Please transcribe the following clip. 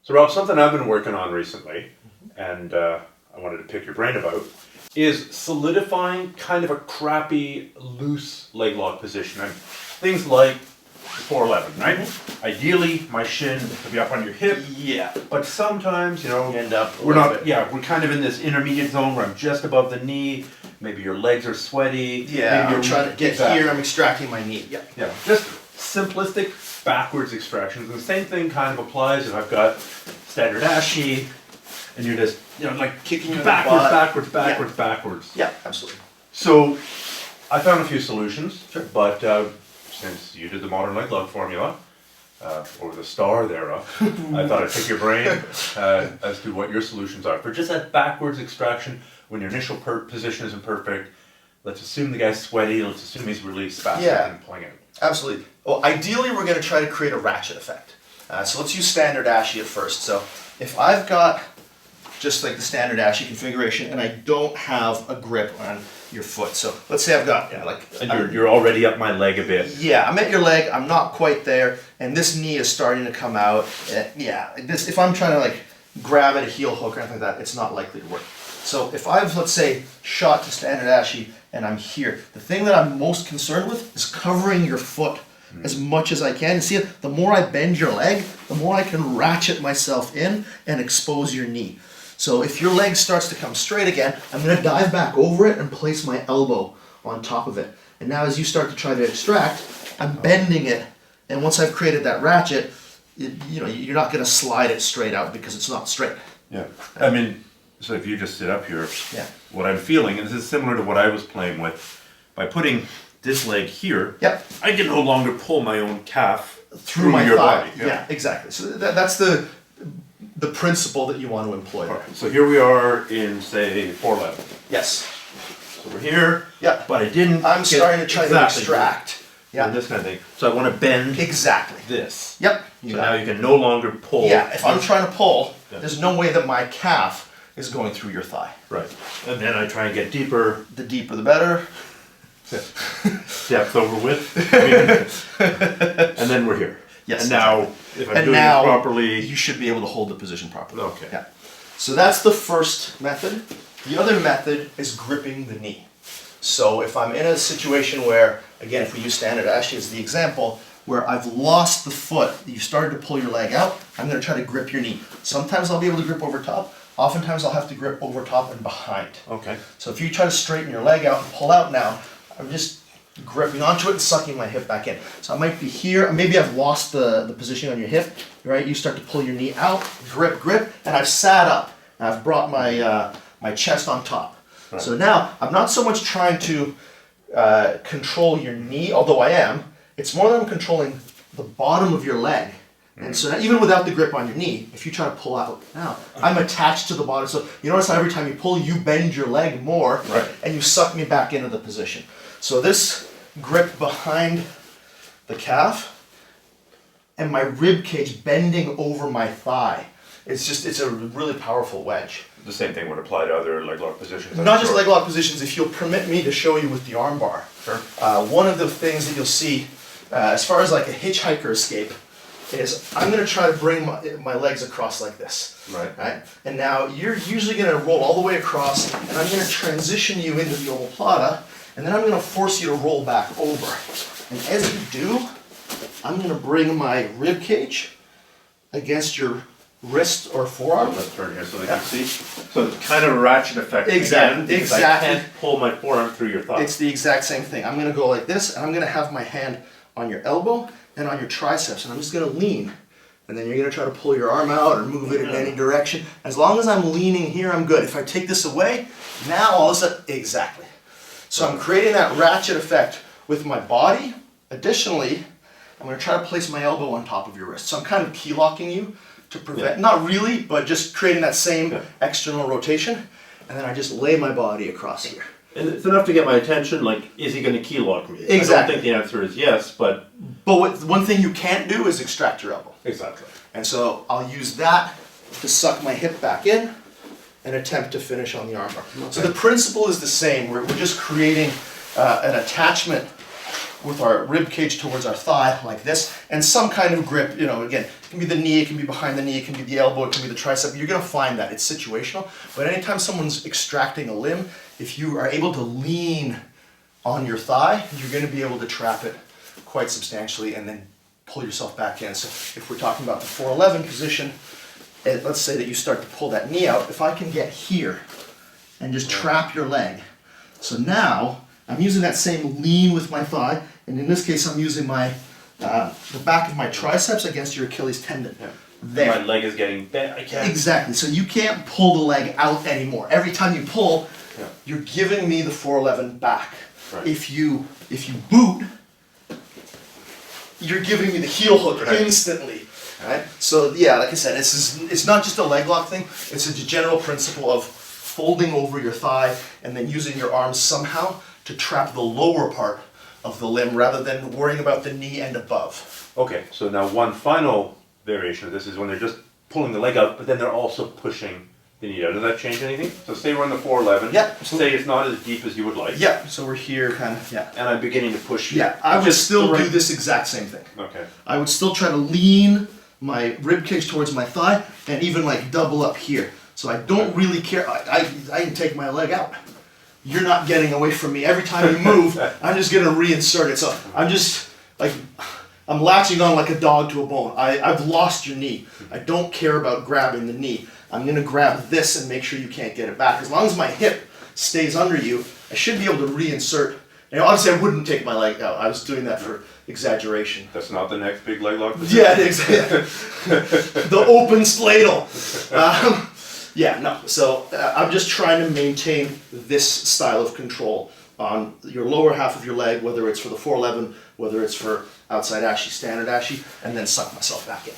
So Rob, something I've been working on recently, and I wanted to pick your brain about, is solidifying kind of a crappy, loose leg lock position. And things like 411, right? Mm-hmm. Ideally, my shin to be up on your hip. Yeah. But sometimes, you know, You end up we're not. Yeah, we're kind of in this intermediate zone where I'm just above the knee. Maybe your legs are sweaty. Yeah. Maybe I'm trying to get here. I'm extracting my knee. Yeah. Yeah. Just simplistic backwards extractions. And the same thing kind of applies if I've got standard ashi, and you're just, you know, like Kicking you in the backwards, butt. backwards. Yeah, absolutely. So I found a few solutions, Sure. but since you did the modern leg lock formula, or the star thereof, I thought I'd pick your brain as to what your solutions are for just that backwards extraction when your initial position isn't perfect. Let's assume the guy's sweaty. Let's assume he's really spastic and pulling out. Absolutely. Well, ideally, we're going to try to create a ratchet effect. So let's use standard ashi at first. So if I've got just like the standard ashi configuration and I don't have a grip on your foot. So let's say I've got And you're already up my leg a bit. Yeah, I'm at your leg, I'm not quite there, and this knee is starting to come out. If I'm trying to like grab at a heel hook or anything like that, it's not likely to work. So if I've, let's say, shot to standard ashi and I'm here, the thing that I'm most concerned with is covering your foot as much as I can. You see, the more I bend your leg, the more I can ratchet myself in and expose your knee. So if your leg starts to come straight again, I'm going to dive back over it and place my elbow on top of it. And now as you start to try to extract, I'm bending it. And once I've created that ratchet, you're not going to slide it straight out because it's not straight. Yeah. I mean, so if you just sit up here, what I'm feeling, and this is similar to what I was playing with, by putting this leg here, I can no longer pull my own calf through my your thigh. body. Yeah, exactly. So that's the principle that you want to employ. Right. So here we are in, say, 411. Yes. So we're here. Yeah. But I didn't. I'm starting to try to extract. Yeah. This kind of thing. So I want to bend. Exactly. This. Yep. So now you can no longer pull. Yeah. If I'm trying to pull, there's no way that my calf is going through your thigh. Right. And then I try and get deeper. The deeper the better. Depth over width. And then we're here. Yes. And now, if I'm doing it properly, you should be able to hold the position properly. Okay. Yeah. So that's the first method. The other method is gripping the knee. So if I'm in a situation where, again, if we use standard ashi as the example, where I've lost the foot, you started to pull your leg out, I'm going to try to grip your knee. Sometimes I'll be able to grip over top. Oftentimes I'll have to grip over top and behind. Okay. So if you try to straighten your leg out and pull out now, I'm just gripping onto it and sucking my hip back in. So I might be here, maybe I've lost the position on your hip, right? You start to pull your knee out, grip, and I've sat up. And I've brought my my chest on top. Right. So now, I'm not so much trying to control your knee, although I am. It's more that I'm controlling the bottom of your leg. And so now, even without the grip on your knee, if you try to pull out now, I'm attached to the bottom. So you notice how every time you pull, you bend your leg more, and you suck me back into the position. So this grip behind the calf and my rib cage bending over my thigh. It's a really powerful wedge. The same thing would apply to other leg lock positions. Not just leg lock positions, if you'll permit me to show you with the arm bar. Sure. One of the things that you'll see, as far as like a hitchhiker escape, is I'm going to try to bring my legs across like this. Right? And now you're usually going to roll all the way across, and I'm going to transition you into the omoplata, and then I'm going to force you to roll back over. And as you do, I'm going to bring my rib cage against your wrist or forearm. Let's turn here so they can see. So it's kind of a ratchet effect. Exactly. I can't pull my forearm through your thigh. It's the exact same thing. I'm going to go like this, and I'm going to have my hand on your elbow and on your triceps, and I'm just going to lean. And then you're going to try to pull your arm out or move it in any direction. As long as I'm leaning here, I'm good. If I take this away, now all of a sudden, exactly. So I'm creating that ratchet effect with my body. Additionally, I'm going to try to place my elbow on top of your wrist. So I'm kind of key locking you to prevent, not really, but just creating that same external rotation. And then I just lay my body across here. And it's enough to get my attention, like, is he going to key lock me? Exactly. I don't think the answer is yes, but... But one thing you can't do is extract your elbow. Exactly. And so I'll use that to suck my hip back in and attempt to finish on the armbar. Okay. So the principle is the same. We're just creating an attachment with our rib cage towards our thigh like this, and some kind of grip, you know, again, it can be the knee, it can be behind the knee, it can be the elbow, it can be the tricep. You're gonna find that, it's situational, but anytime someone's extracting a limb, if you are able to lean on your thigh, you're gonna be able to trap it quite substantially and then pull yourself back in. So if we're talking about the 411 position, let's say that you start to pull that knee out, if I can get here and just trap your leg. So now, I'm using that same lean with my thigh, and in this case I'm using my the back of my triceps against your Achilles tendon. Yeah. There. My leg is getting bent. I can't. Exactly, so you can't pull the leg out anymore. Every time you pull, you're giving me the 411 back. Right. If you boot, you're giving me the heel hook instantly. Right? So yeah, like I said, it's not just a leg lock thing, it's a general principle of folding over your thigh and then using your arms somehow to trap the lower part of the limb rather than worrying about the knee and above. Okay, so now one final variation of this is when they're just pulling the leg out, but then they're also pushing the knee out. Does that change anything? So say we're in the 411. Yeah. Say it's not as deep as you would like. Yeah, so we're here kind of, yeah. And I'm beginning to push. Yeah, I would just still the right- do this exact same thing. Okay. I would still try to lean my rib cage towards my thigh and even like double up here. So I don't really care. I can take my leg out. You're not getting away from me. Every time you move, I'm just gonna reinsert it. So I'm just like, I'm latching on like a dog to a bone. I've lost your knee. I don't care about grabbing the knee. I'm gonna grab this and make sure you can't get it back. As long as my hip stays under you, I should be able to reinsert. And obviously I wouldn't take my leg out. I was doing that for exaggeration. That's not the next big leg lock? Yeah, exactly. The open sladle. Yeah, no. So I'm just trying to maintain this style of control on your lower half of your leg, whether it's for the 411, whether it's for outside ashy, standard ashy, and then suck myself back in.